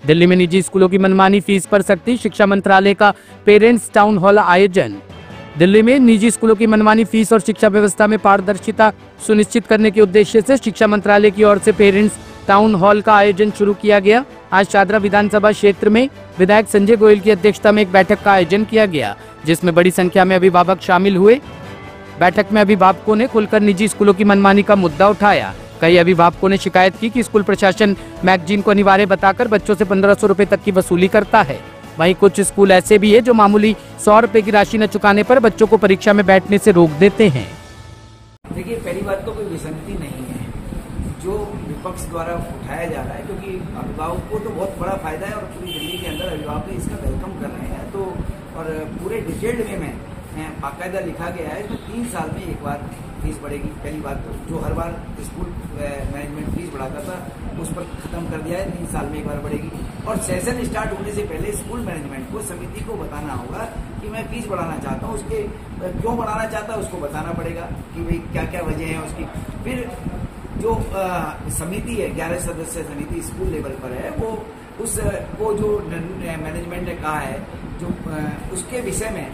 दिल्ली में निजी स्कूलों की मनमानी फीस पर सख्ती, शिक्षा मंत्रालय का पेरेंट्स टाउन हॉल आयोजन। दिल्ली में निजी स्कूलों की मनमानी फीस और शिक्षा व्यवस्था में पारदर्शिता सुनिश्चित करने के उद्देश्य से शिक्षा मंत्रालय की ओर से पेरेंट्स टाउन हॉल का आयोजन शुरू किया गया। आज शादरा विधानसभा क्षेत्र में विधायक संजय गोयल की अध्यक्षता में एक बैठक का आयोजन किया गया, जिसमें बड़ी संख्या में अभिभावक शामिल हुए। बैठक में अभिभावकों ने खुलकर निजी स्कूलों की मनमानी का मुद्दा उठाया। कई अभिभावकों ने शिकायत की कि स्कूल प्रशासन मैगजीन को अनिवार्य बताकर बच्चों से 1500 रुपए तक की वसूली करता है। वहीं कुछ स्कूल ऐसे भी है जो मामूली 100 रुपए की राशि न चुकाने पर बच्चों को परीक्षा में बैठने से रोक देते हैं। देखिए, पहली बात तो कोई विसंगति नहीं है जो विपक्ष द्वारा उठाया जा रहा है, क्योंकि अभिभावक को तो बहुत बड़ा फायदा है और पूरी दिल्ली के अंदर अभिभावक इसका वेलकम कर रहे हैं। तो और पूरे डिटेल्ड वे में बाकायदा लिखा गया है, इसमें 3 साल में एक बार फीस बढ़ेगी। पहली बात तो जो हर बार स्कूल मैनेजमेंट फीस बढ़ाता था उस पर खत्म कर दिया है, 3 साल में एक बार बढ़ेगी। और सेशन स्टार्ट होने से पहले स्कूल मैनेजमेंट को, समिति को बताना होगा कि मैं फीस बढ़ाना चाहता हूँ, उसके क्यों बढ़ाना चाहता है उसको बताना पड़ेगा कि भाई क्या क्या वजह है उसकी। फिर जो समिति है, 11 सदस्य समिति स्कूल लेवल पर है, वो जो मैनेजमेंट ने कहा है जो उसके विषय में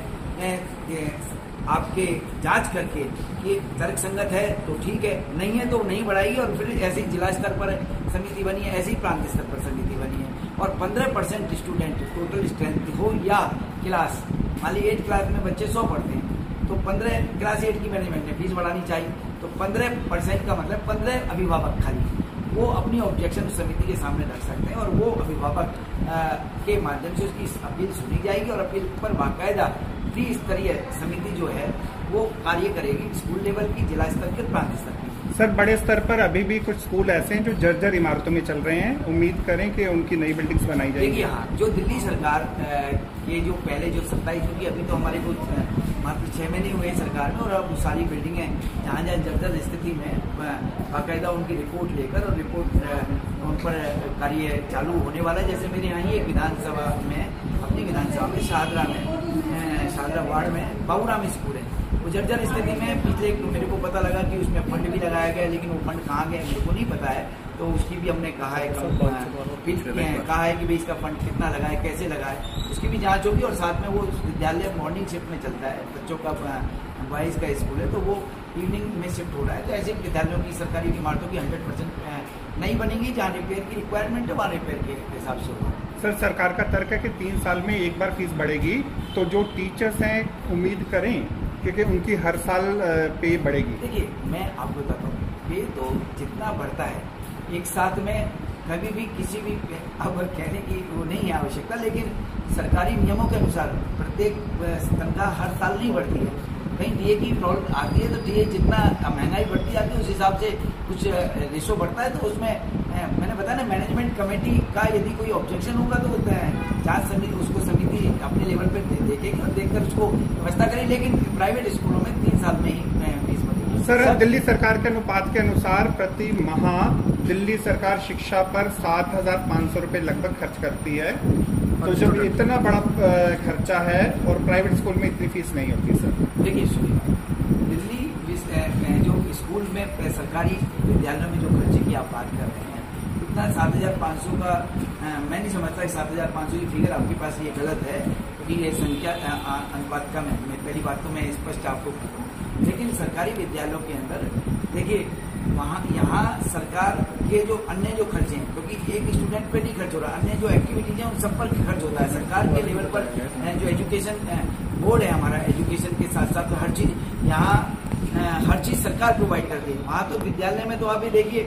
आपके जांच करके कि तर्क संगत है तो ठीक है, नहीं है तो नहीं बढ़ाएगी। और फिर ऐसे ही जिला स्तर पर समिति बनी है, ऐसे ही प्रांत स्तर पर समिति बनी है। और 15% स्टूडेंट टोटल स्ट्रेंथ हो या क्लास, मान ली 8 क्लास में बच्चे 100 पढ़ते हैं तो 15 क्लास 8 की मैनेजमेंट ने फीस बढ़ानी चाहिए। तो 15% का मतलब 15 अभिभावक खाली वो अपनी ऑब्जेक्शन समिति के सामने रख सकते हैं और वो अभिभावक के माध्यम से उसकी अपील सुनी जाएगी और अपील पर बाकायदा त्रिस्तरीय समिति जो है वो कार्य करेगी, स्कूल लेवल की, जिला स्तर के, प्रांत स्तर की। सर, बड़े स्तर पर अभी भी कुछ स्कूल ऐसे हैं जो जर्जर इमारतों में चल रहे हैं, उम्मीद करें कि उनकी नई बिल्डिंग्स बनाई जाएगी। देखिए, हाँ, जो दिल्ली सरकार ये जो पहले जो 27, क्योंकि अभी तो हमारे कुछ मात्र 6 महीने हुए हैं सरकार में, और अब सारी बिल्डिंगें जहाँ जहाँ जर्जर स्थिति में बाकायदा उनकी रिपोर्ट लेकर और रिपोर्ट उन पर कार्य चालू होने वाला है। जैसे मेरे यहाँ ही एक विधानसभा में, अपनी विधानसभा में शादरा वार्ड में बाबूराम स्कूल है, वो जर्जर स्थिति में पिछले मेरे को पता लगा कि उसमें फंड भी लगाया गया, लेकिन वो फंड कहाँ गया मेरे को नहीं पता है। तो उसकी भी हमने कहा है कि भाई इसका फंड कितना लगा है, कैसे लगा है, उसकी भी जांच होगी। और साथ में वो विद्यालय मॉर्निंग शिफ्ट में चलता है, बच्चों का बॉयज़ का स्कूल है, तो वो इवनिंग में शिफ्ट हो रहा है। तो ऐसे विद्यालयों की, सरकारी इमारतों की 100% नहीं बनेगी, जहाँ रिपेयर की रिक्वायरमेंट है वहाँ रिपेयर के हिसाब से होगा। सर, सरकार का तर्क है कि 3 साल में एक बार फीस बढ़ेगी, तो जो टीचर्स हैं उम्मीद करें क्योंकि उनकी हर साल पे बढ़ेगी। देखिए, मैं आपको बताता हूँ, पे तो जितना बढ़ता है एक साथ में कभी भी किसी भी अब कहने की वो नहीं है आवश्यकता, लेकिन सरकारी नियमों के अनुसार प्रत्येक तनख्वाह हर साल नहीं बढ़ती है। कहीं डीए की प्रॉब्लम आती है तो डीए जितना महंगाई बढ़ती जाती है उस हिसाब से कुछ रेशो बढ़ता है। तो उसमें मैंने बताया ना, मैनेजमेंट कमेटी का यदि कोई ऑब्जेक्शन होगा तो जांच समिति उसको समिति अपने लेवल पर देखेगी और देखकर उसको व्यवस्था करेगी। लेकिन प्राइवेट स्कूलों में 3 साल में ही फीस बढ़ेगी। सर, दिल्ली सरकार के अनुपात के अनुसार प्रति माह दिल्ली सरकार शिक्षा पर 7500 रुपए लगभग खर्च करती है। तो जब इतना बड़ा खर्चा है और प्राइवेट स्कूल में इतनी फीस नहीं होती। सर देखिए, सुनिए, दिल्ली जो स्कूल में सरकारी विद्यालयों में जो खर्चे की आप बात कर रहे हैं, इतना 7500 का मैं नहीं समझता कि 7500 की फिगर आपके पास ये गलत है, क्योंकि ये संख्या अनुपात कम है। पहली बात तो मैं स्पष्ट आपको कहूँ, लेकिन सरकारी विद्यालयों के अंदर देखिए यहाँ सरकार के जो अन्य जो खर्चे हैं, क्योंकि एक स्टूडेंट पे नहीं खर्च हो रहा, अन्य जो एक्टिविटीज हैं उन सब पर खर्च होता है। सरकार के लेवल पर जो एजुकेशन बोर्ड है हमारा, एजुकेशन के साथ साथ हर चीज यहाँ हर चीज सरकार प्रोवाइड करती है। वहाँ तो विद्यालय में तो अभी देखिए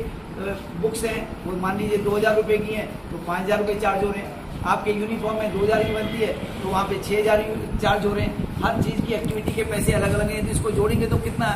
बुक्स हैं, वो मान लीजिए 2000 रुपये की हैं तो 5000 रुपये चार्ज हो रहे हैं। आपके यूनिफॉर्म में 2000 की बनती है तो वहाँ पे 6000 चार्ज हो रहे हैं। हर चीज़ की एक्टिविटी के पैसे अलग अलग हैं, जिसको जोड़ेंगे तो कितना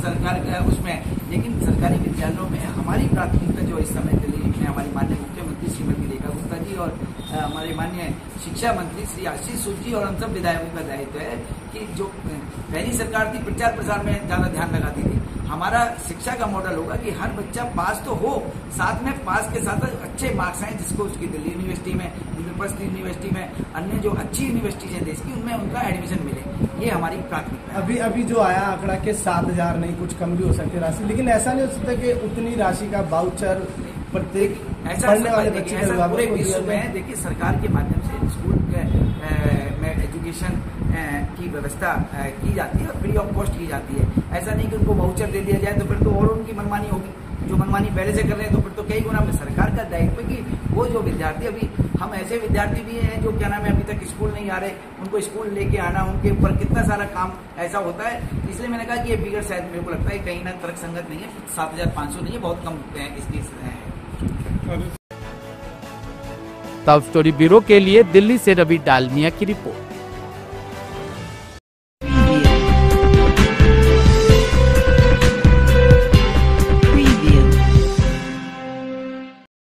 सरकार उसमें। लेकिन सरकारी विद्यालयों में हमारी प्राथमिकता जो इस समय दिल्ली में हमारी माननीय मुख्यमंत्री श्रीमती रेखा गुप्ता जी और हमारे माननीय शिक्षा मंत्री श्री आशीष सूद जी और हम सब विधायकों का दायित्व है कि जो पहली सरकार थी प्रचार प्रसार में ज़्यादा ध्यान लगाती थी, हमारा शिक्षा का मॉडल होगा कि हर बच्चा पास तो हो, साथ में पास के साथ अच्छे मार्क्स आए, जिसको उसकी दिल्ली यूनिवर्सिटी में, इंद्रप्रस्थ यूनिवर्सिटी में, अन्य जो अच्छी यूनिवर्सिटीज हैं देश की, उनमें उनका एडमिशन मिले। ये हमारी प्राथमिकता है। अभी जो आया आंकड़ा के 7000, नहीं कुछ कम भी हो सकती राशि, लेकिन ऐसा नहीं हो सकता कि उतनी राशि का वाउचर प्रत्येक ऐसा पढ़ने वाले बच्चे के ऐसा पूरे अभिभावक को विश्व दिया जाए। में देखिए सरकार के माध्यम से स्कूल में एजुकेशन की व्यवस्था की जाती है और फ्री ऑफ कॉस्ट की जाती है। ऐसा नहीं कि उनको वाउचर दे दिया जाए तो फिर तो और उनकी मनमानी होगी, जो मनमानी पहले से कर रहे हैं तो फिर तो कई गुना में सरकार का दायित्व है कि वो जो विद्यार्थी, अभी हम ऐसे विद्यार्थी भी हैं जो क्या नाम है अभी तक स्कूल नहीं आ रहे, उनको स्कूल लेके आना, उनके ऊपर कितना सारा काम ऐसा होता है। इसलिए मैंने कहा कि ये फिगर शायद मेरे को लगता है कहीं ना तर्कसंगत नहीं है, 7,500 नहीं है, बहुत कम इसकी टॉप स्टोरी ब्यूरो के लिए दिल्ली से रवि डालमिया की रिपोर्ट।